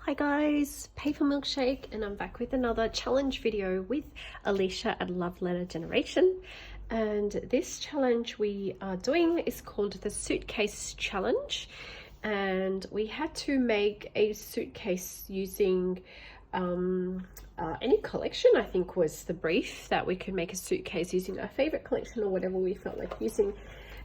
Hi guys, Paper Milkshake, and I'm back with another challenge video with Alisha at Love Letter Generation. And this challenge we are doing is called the Suitcase Challenge, and we had to make a suitcase using any collection. I think was the brief, that we could make a suitcase using our favorite collection or whatever we felt like using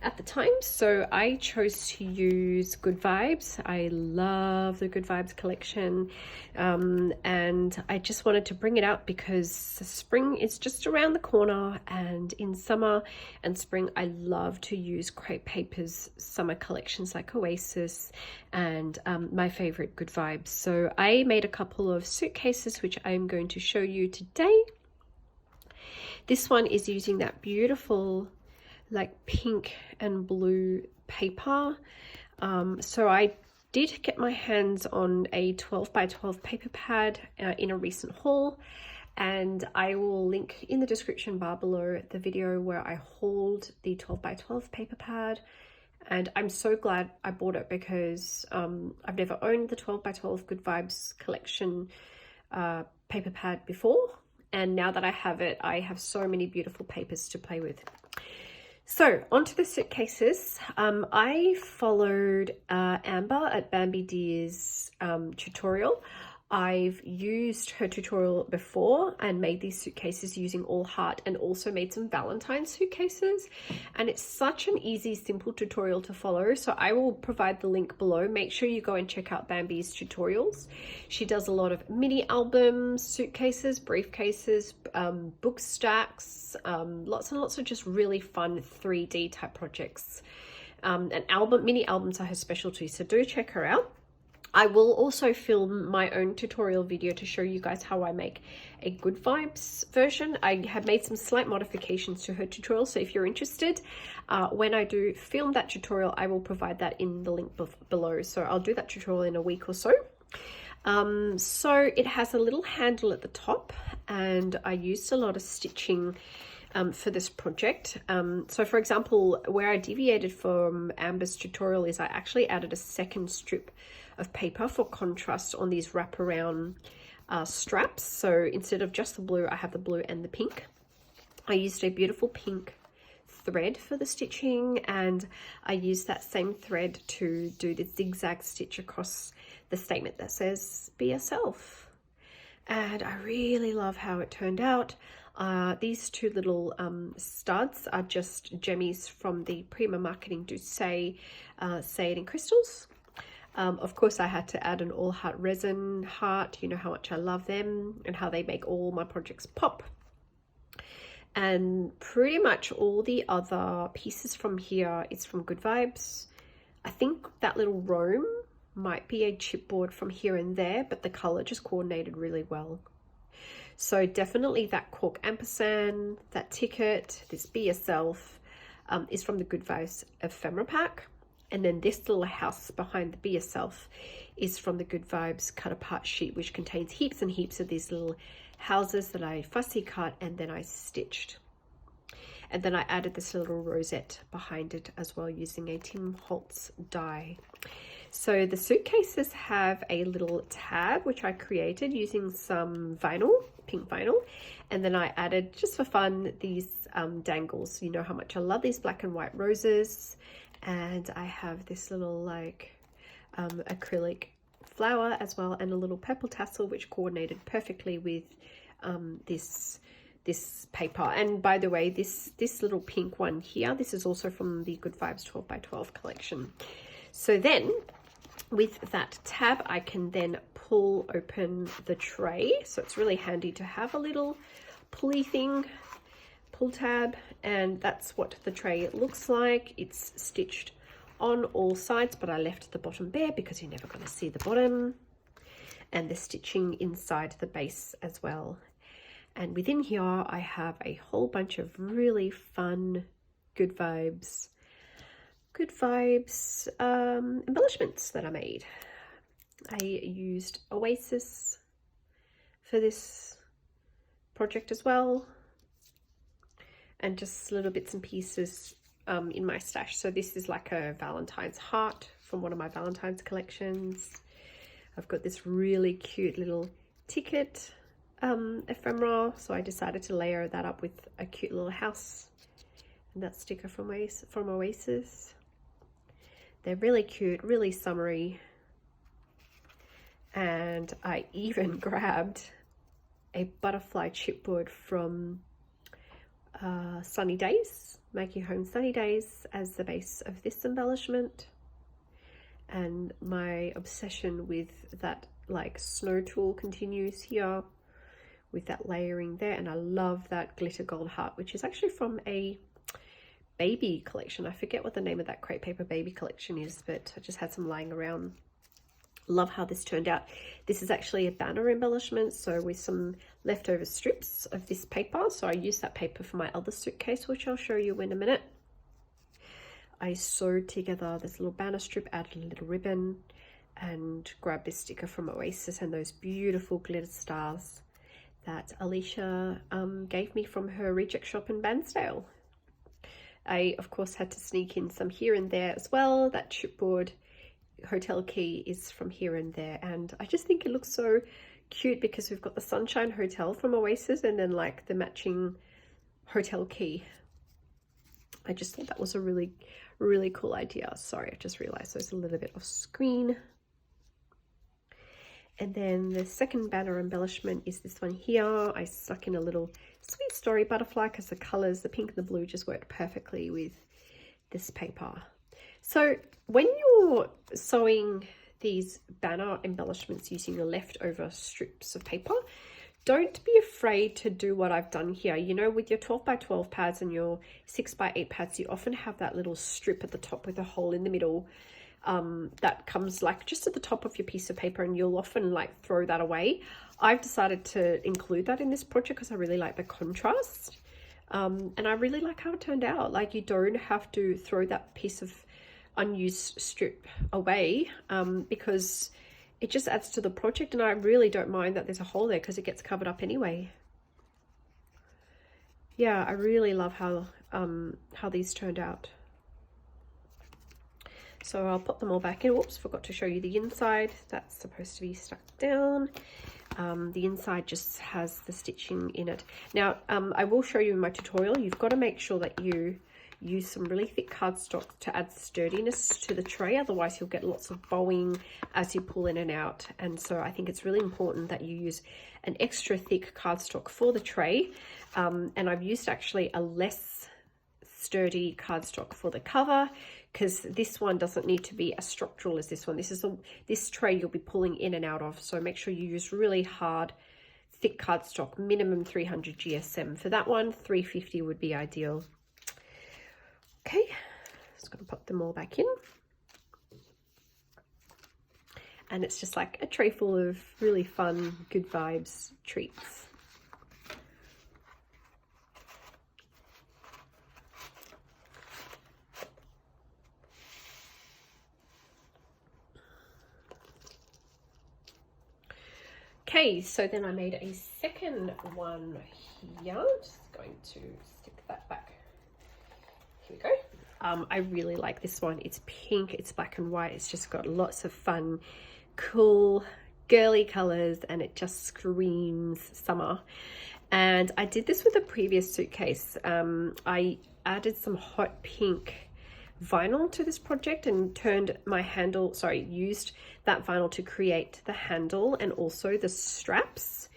at the time. So I chose to use Good Vibes. I love the Good Vibes collection, and I just wanted to bring it out because the spring is just around the corner, and in summer and spring I love to use crepe papers, summer collections like Oasis and my favorite Good Vibes. So I made a couple of suitcases which I'm going to show you today. This one is using that beautiful like pink and blue paper. So I did get my hands on a 12 by 12 paper pad in a recent haul, and I will link in the description bar below the video where I hauled the 12 by 12 paper pad. And I'm so glad I bought it because I've never owned the 12 by 12 Good Vibes collection paper pad before, and now that I have it, I have so many beautiful papers to play with. So onto the suitcases. I followed Amber at Bambi Deer's tutorial. I've used her tutorial before and made these suitcases using all heart, and also made some Valentine suitcases, and it's such an easy, simple tutorial to follow. So I will provide the link below. Make sure you go and check out Bambi's tutorials. She does a lot of mini albums, suitcases, briefcases, book stacks, lots and lots of just really fun 3D type projects. And mini albums are her specialty, so do check her out. I will also film my own tutorial video to show you guys how I make a Good Vibes version. I have made some slight modifications to her tutorial, so if you're interested, when I do film that tutorial, I will provide that in the link below. So I'll do that tutorial in a week or so. So it has a little handle at the top, and I used a lot of stitching for this project. So for example, where I deviated from Amber's tutorial is I actually added a second strip of paper for contrast on these wraparound straps. So instead of just the blue, I have the blue and the pink. I used a beautiful pink thread for the stitching, and I used that same thread to do the zigzag stitch across the statement that says "Be Yourself." And I really love how it turned out. These two little studs are just jemmies from the Prima Marketing Do Say It in Crystals. Of course, I had to add an all heart resin heart. You know how much I love them and how they make all my projects pop. And pretty much all the other pieces from here is from Good Vibes. I think that little Rome might be a chipboard from here and there, but the color just coordinated really well. So definitely that cork ampersand, that ticket, this Be Yourself is from the Good Vibes ephemera pack. And then this little house behind the Be Yourself is from the Good Vibes cut apart sheet, which contains heaps and heaps of these little houses that I fussy cut and then I stitched. And then I added this little rosette behind it as well using a Tim Holtz die. So the suitcases have a little tab which I created using some vinyl, pink vinyl, and then I added, just for fun, these dangles. You know how much I love these black and white roses. And I have this little like acrylic flower as well, and a little purple tassel which coordinated perfectly with this paper. And by the way, this little pink one here, this is also from the Good Vibes 12 by 12 collection. So then with that tab, I can then pull open the tray. So it's really handy to have a little pulley thing, pull tab, and that's what the tray looks like. It's stitched on all sides, but I left the bottom bare because you're never going to see the bottom, and the stitching inside the base as well. And within here I have a whole bunch of really fun Good Vibes embellishments that I made. I used Oasis for this project as well, and just little bits and pieces in my stash. So this is like a Valentine's heart from one of my Valentine's collections. I've got this really cute little ticket ephemera, so I decided to layer that up with a cute little house and that sticker from Oasis. They're really cute, really summery. And I even grabbed a butterfly chipboard from Sunny Days, Make Your Home Sunny Days, as the base of this embellishment. And my obsession with that like snow tool continues here with that layering there. And I love that glitter gold heart, which is actually from a baby collection. I forget what the name of that crepe paper baby collection is, but I just had some lying around. Love how this turned out. This is actually a banner embellishment, so with some leftover strips of this paper. So I used that paper for my other suitcase, which I'll show you in a minute. I sewed together this little banner strip, added a little ribbon, and grabbed this sticker from Oasis and those beautiful glitter stars that Alisha gave me from her reject shop in Bansdale. I, of course, had to sneak in some here and there as well. That chipboard hotel key is from here and there, and I just think it looks so cute because we've got the Sunshine Hotel from Oasis and then like the matching hotel key. I just thought that was a really cool idea. Sorry, I just realized there's a little bit off screen. And then the second banner embellishment is this one here. I stuck in a little Sweet Story butterfly because the colors, the pink and the blue, just worked perfectly with this paper. So when you're sewing these banner embellishments using your leftover strips of paper, don't be afraid to do what I've done here. You know, with your 12 by 12 pads and your 6 by 8 pads, you often have that little strip at the top with a hole in the middle that comes like just at the top of your piece of paper, and you'll often like throw that away. I've decided to include that in this project because I really like the contrast, and I really like how it turned out. Like, you don't have to throw that piece of unused strip away because it just adds to the project, and I really don't mind that there's a hole there because it gets covered up anyway. Yeah, I really love how these turned out. So I'll put them all back in. Whoops, forgot to show you the inside. That's supposed to be stuck down. The inside just has the stitching in it. Now, I will show you in my tutorial. You've got to make sure that you use some really thick cardstock to add sturdiness to the tray. Otherwise, you'll get lots of bowing as you pull in and out. And so I think it's really important that you use an extra thick cardstock for the tray. And I've used actually a less sturdy cardstock for the cover, because this one doesn't need to be as structural as this one. This tray you'll be pulling in and out of, so make sure you use really hard, thick cardstock, minimum 300 GSM. For that one, 350 would be ideal. Okay, just gonna pop them all back in. And it's just like a tray full of really fun, good vibes treats. Okay, so then I made a second one here. Just going to stick that back. Here we go. I really like this one. It's pink, it's black and white. It's just got lots of fun, cool, girly colors, and it just screams summer. And I did this with a previous suitcase. I added some hot pink vinyl to this project and turned my handle, used that vinyl to create the handle and also the straps.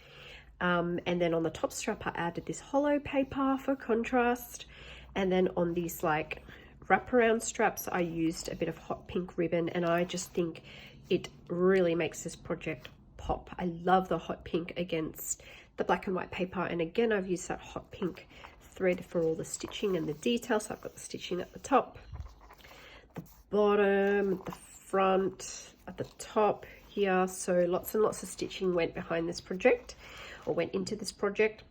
And then on the top strap, I added this hollow paper for contrast. And then on these like wraparound straps, I used a bit of hot pink ribbon, and I just think it really makes this project pop. I love the hot pink against the black and white paper. And again, I've used that hot pink thread for all the stitching and the details. So I've got the stitching at the top, the bottom, the front, at the top here. So lots and lots of stitching went behind this project, or went into this project.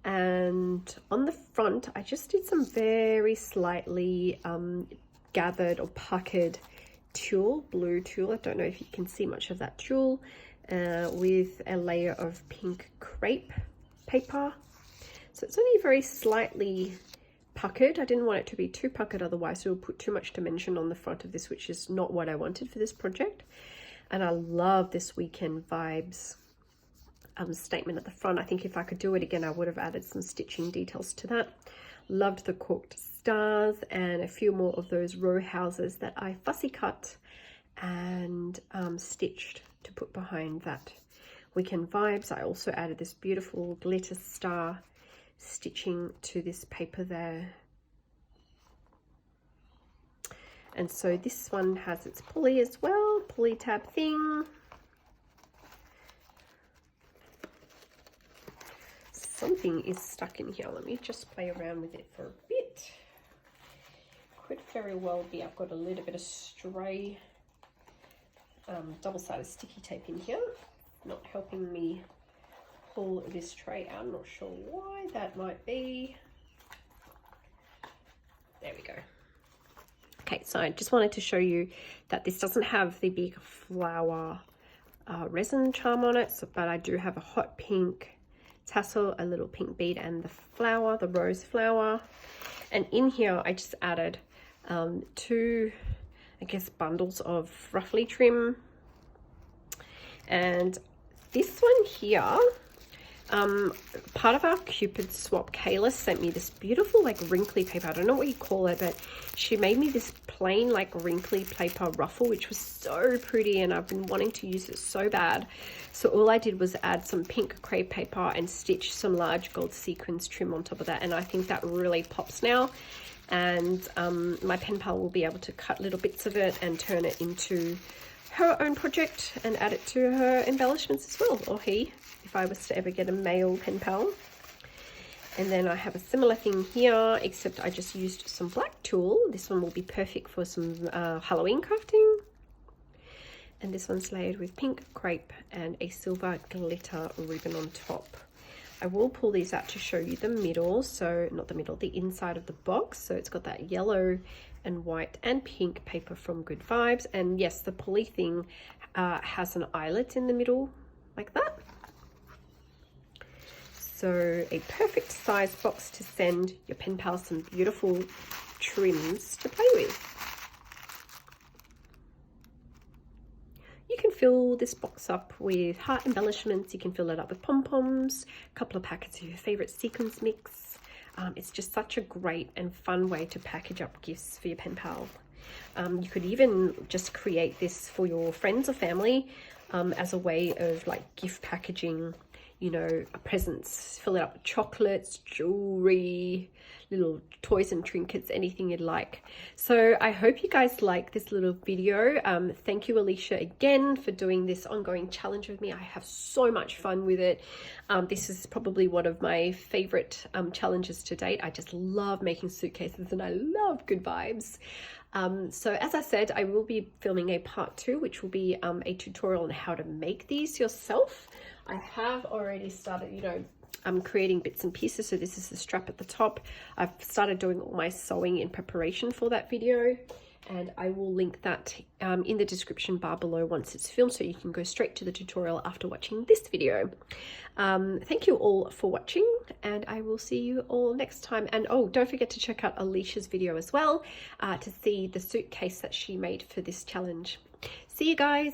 And on the front, I just did some very slightly gathered or puckered tulle, blue tulle. I don't know if you can see much of that tulle, with a layer of pink crepe paper. So it's only very slightly puckered. I didn't want it to be too puckered, otherwise it will put too much dimension on the front of this, which is not what I wanted for this project. And I love this weekend vibes statement at the front. I think if I could do it again, I would have added some stitching details to that. Loved the corked stars and a few more of those row houses that I fussy cut and stitched to put behind that weekend vibes. I also added this beautiful glitter star stitching to this paper there. And so this one has its pulley as well, pulley tab thing. Something is stuck in here. Let me just play around with it for a bit. Could very well be I've got a little bit of stray double-sided sticky tape in here, not helping me pull this tray out. I'm not sure why that might be. There we go. Okay, so I just wanted to show you that this doesn't have the big flower resin charm on it, but I do have a hot pink tassel, a little pink bead, and the flower, the rose flower. And in here I just added 2, I guess, bundles of ruffly trim. And this one here, part of our Cupid swap, Kayla sent me this beautiful like wrinkly paper. I don't know what you call it, but she made me this plain like wrinkly paper ruffle, which was so pretty, and I've been wanting to use it so bad. So all I did was add some pink crepe paper and stitch some large gold sequins trim on top of that, and I think that really pops now. And my pen pal will be able to cut little bits of it and turn it into her own project and add it to her embellishments as well, or he, if I was to ever get a male pen pal. And then I have a similar thing here, except I just used some black tulle. This one will be perfect for some Halloween crafting. And this one's layered with pink crepe and a silver glitter ribbon on top. I will pull these out to show you the middle, so not the middle, the inside of the box. So it's got that yellow and white and pink paper from Good Vibes. And yes, the pulley thing has an eyelet in the middle like that. So a perfect size box to send your pen pal some beautiful trims to play with. You can fill this box up with heart embellishments. You can fill it up with pom-poms, a couple of packets of your favorite sequins mix. It's just such a great and fun way to package up gifts for your pen pal. You could even just create this for your friends or family as a way of like gift packaging, you know, presents. Fill it up with chocolates, jewelry, little toys and trinkets, anything you'd like. So I hope you guys like this little video. Thank you, Alisha, again for doing this ongoing challenge with me. I have so much fun with it. This is probably one of my favorite challenges to date. I just love making suitcases and I love Good Vibes. So as I said, I will be filming a part 2, which will be a tutorial on how to make these yourself. I have already started, you know, I'm creating bits and pieces. So this is the strap at the top. I've started doing all my sewing in preparation for that video, and I will link that in the description bar below once it's filmed, so you can go straight to the tutorial after watching this video. Thank you all for watching, and I will see you all next time. And oh, don't forget to check out Alicia's video as well to see the suitcase that she made for this challenge. See you guys.